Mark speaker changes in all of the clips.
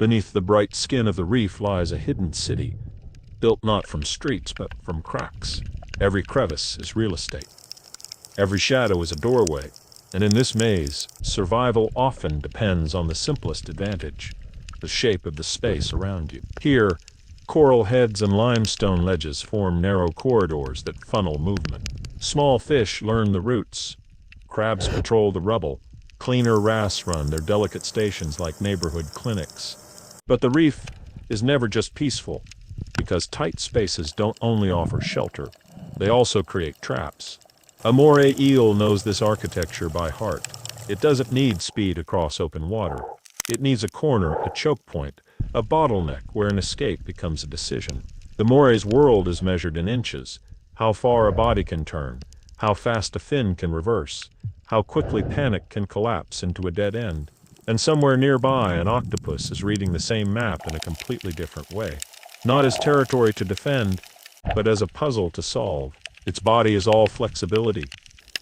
Speaker 1: Beneath the bright skin of the reef lies a hidden city, built not from streets but from cracks. Every crevice is real estate. Every shadow is a doorway, and in this maze, survival often depends on the simplest advantage, the shape of the space around you. Here, coral heads and limestone ledges form narrow corridors that funnel movement. Small fish learn the routes. Crabs patrol the rubble. Cleaner wrasse run their delicate stations like neighborhood clinics. But the reef is never just peaceful, because tight spaces don't only offer shelter, they also create traps. A Moray eel knows this architecture by heart. It doesn't need speed across open water. It needs a corner, a choke point, a bottleneck where an escape becomes a decision. The Moray's world is measured in inches. How far a body can turn, how fast a fin can reverse, how quickly panic can collapse into a dead end. And somewhere nearby, an octopus is reading the same map in a completely different way. Not as territory to defend, but as a puzzle to solve. Its body is all flexibility,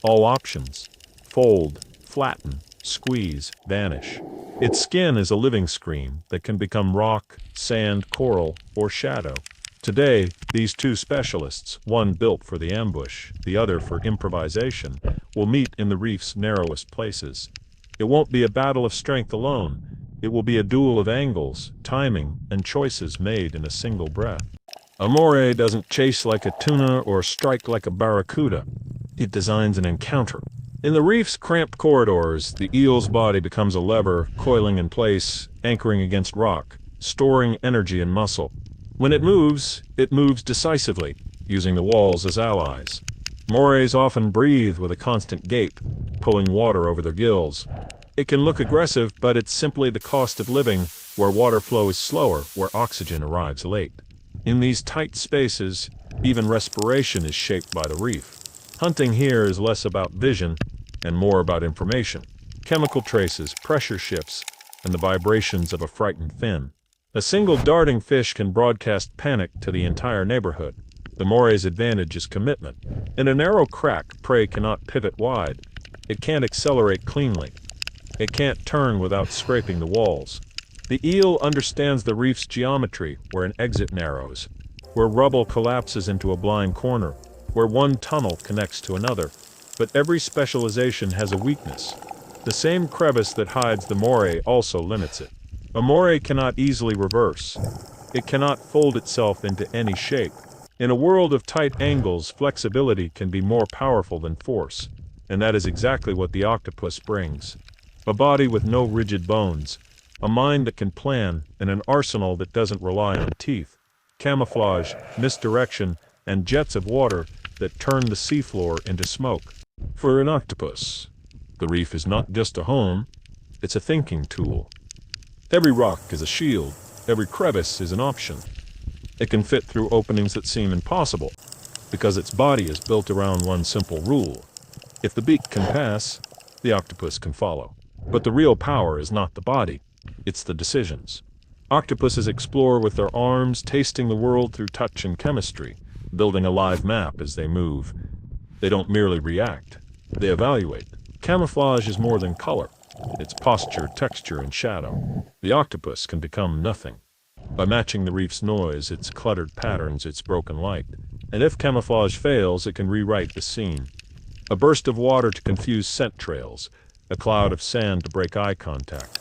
Speaker 1: all options. Fold, flatten, squeeze, vanish. Its skin is a living screen that can become rock, sand, coral, or shadow. Today, these two specialists, one built for the ambush, the other for improvisation, will meet in the reef's narrowest places. It won't be a battle of strength alone. It will be a duel of angles, timing, and choices made in a single breath. A moray doesn't chase like a tuna or strike like a barracuda. It designs an encounter. In the reef's cramped corridors, the eel's body becomes a lever, coiling in place, anchoring against rock, storing energy and muscle. When it moves decisively, using the walls as allies. Morays often breathe with a constant gape, pulling water over their gills. It can look aggressive, but it's simply the cost of living, where water flow is slower, where oxygen arrives late. In these tight spaces, even respiration is shaped by the reef. Hunting here is less about vision and more about information. Chemical traces, pressure shifts, and the vibrations of a frightened fin. A single darting fish can broadcast panic to the entire neighborhood. The moray's advantage is commitment. In a narrow crack, prey cannot pivot wide. It can't accelerate cleanly. It can't turn without scraping the walls. The eel understands the reef's geometry, where an exit narrows, where rubble collapses into a blind corner, where one tunnel connects to another. But every specialization has a weakness. The same crevice that hides the moray also limits it. A moray cannot easily reverse. It cannot fold itself into any shape. In a world of tight angles, flexibility can be more powerful than force, and that is exactly what the octopus brings. A body with no rigid bones, a mind that can plan, and an arsenal that doesn't rely on teeth, camouflage, misdirection, and jets of water that turn the seafloor into smoke. For an octopus, the reef is not just a home, it's a thinking tool. Every rock is a shield, every crevice is an option. It can fit through openings that seem impossible, because its body is built around one simple rule. If the beak can pass, the octopus can follow. But the real power is not the body, it's the decisions. Octopuses explore with their arms, tasting the world through touch and chemistry, building a live map as they move. They don't merely react, they evaluate. Camouflage is more than color. It's posture, texture, and shadow. The octopus can become nothing by matching the reef's noise, its cluttered patterns, its broken light. And if camouflage fails, it can rewrite the scene. A burst of water to confuse scent trails, a cloud of sand to break eye contact,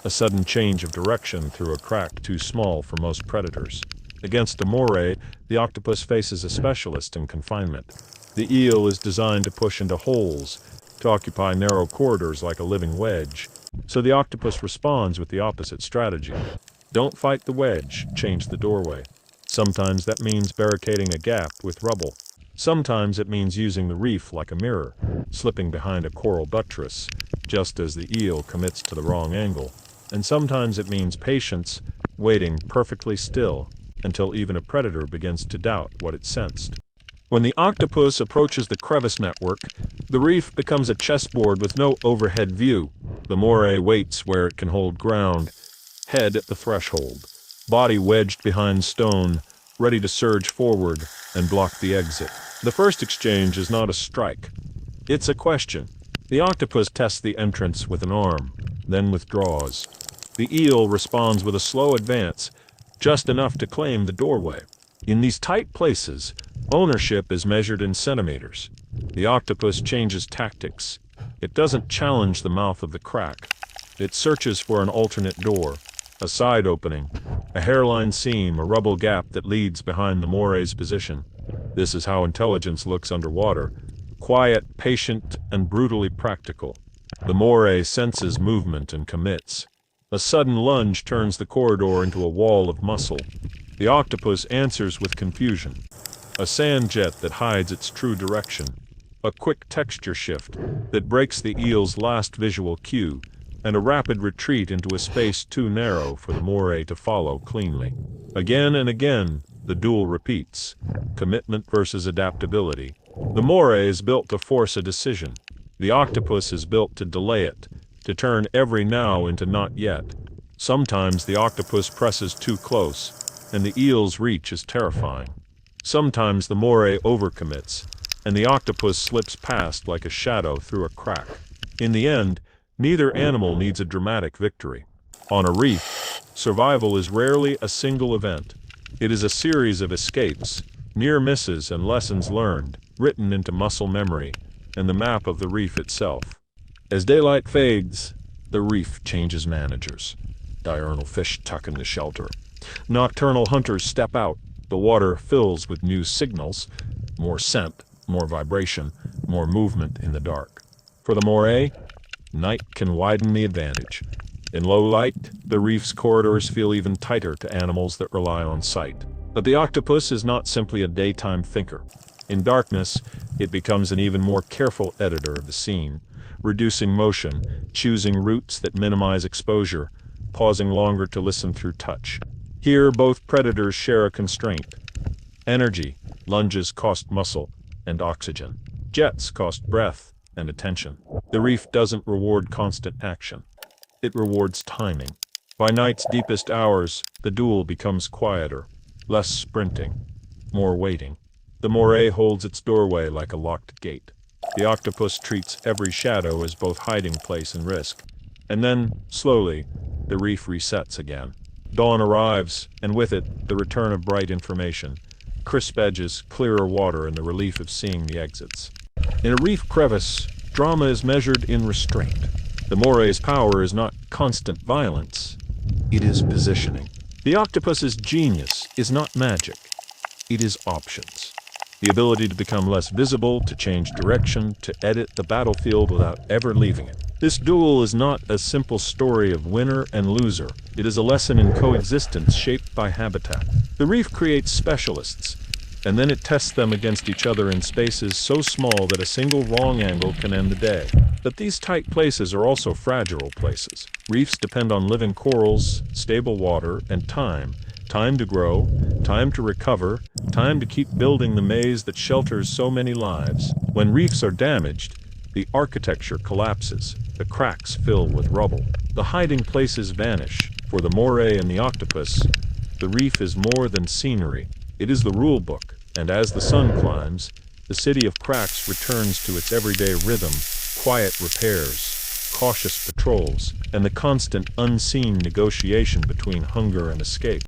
Speaker 1: a sudden change of direction through a crack too small for most predators. Against a moray, the octopus faces a specialist in confinement. The eel is designed to push into holes, to occupy narrow corridors like a living wedge. So the octopus responds with the opposite strategy. Don't fight the wedge, change the doorway. Sometimes that means barricading a gap with rubble. Sometimes it means using the reef like a mirror, slipping behind a coral buttress, just as the eel commits to the wrong angle. And sometimes it means patience, waiting perfectly still, until even a predator begins to doubt what it sensed. When the octopus approaches the crevice network, the reef becomes a chessboard with no overhead view. The moray waits where it can hold ground, head at the threshold, body wedged behind stone, ready to surge forward and block the exit. The first exchange is not a strike. It's a question. The octopus tests the entrance with an arm, then withdraws. The eel responds with a slow advance, just enough to claim the doorway. In these tight places, ownership is measured in centimeters. The octopus changes tactics. It doesn't challenge the mouth of the crack. It searches for an alternate door, a side opening, a hairline seam, a rubble gap that leads behind the Moray's position. This is how intelligence looks underwater: quiet, patient, and brutally practical. The Moray senses movement and commits. A sudden lunge turns the corridor into a wall of muscle. The octopus answers with confusion. A sand jet that hides its true direction. A quick texture shift that breaks the eel's last visual cue, and a rapid retreat into a space too narrow for the Moray to follow cleanly. Again and again, the duel repeats. Commitment versus adaptability. The Moray is built to force a decision. The octopus is built to delay it, to turn every now into not yet. Sometimes the octopus presses too close, and the eel's reach is terrifying. Sometimes the Moray overcommits, and the octopus slips past like a shadow through a crack. In the end, neither animal needs a dramatic victory. On a reef, survival is rarely a single event. It is a series of escapes, near misses, and lessons learned, written into muscle memory and the map of the reef itself. As daylight fades, the reef changes managers. Diurnal fish tuck into shelter. Nocturnal hunters step out. The water fills with new signals: more scent, more vibration, more movement in the dark. For the Moray, night can widen the advantage. In low light, the reef's corridors feel even tighter to animals that rely on sight. But the octopus is not simply a daytime thinker. In darkness, it becomes an even more careful editor of the scene, reducing motion, choosing routes that minimize exposure, pausing longer to listen through touch. Here, both predators share a constraint. Energy. Lunges cost muscle and oxygen. Jets cost breath and attention. The reef doesn't reward constant action. It rewards timing. By night's deepest hours, the duel becomes quieter, less sprinting, more waiting. The Moray holds its doorway like a locked gate. The octopus treats every shadow as both hiding place and risk. And then, slowly, the reef resets again. Dawn arrives, and with it, the return of bright information. Crisp edges, clearer water, and the relief of seeing the exits. In a reef crevice, drama is measured in restraint. The Moray's power is not constant violence. It is positioning. The octopus's genius is not magic. It is options. The ability to become less visible, to change direction, to edit the battlefield without ever leaving it. This duel is not a simple story of winner and loser. It is a lesson in coexistence shaped by habitat. The reef creates specialists, and then it tests them against each other in spaces so small that a single wrong angle can end the day. But these tight places are also fragile places. Reefs depend on living corals, stable water, and time. Time to grow, time to recover, time to keep building the maze that shelters so many lives. When reefs are damaged, the architecture collapses. The cracks fill with rubble. The hiding places vanish. For the Moray and the octopus, the reef is more than scenery. It is the rule book. And as the sun climbs, the city of cracks returns to its everyday rhythm: quiet repairs, cautious patrols, and the constant unseen negotiation between hunger and escape.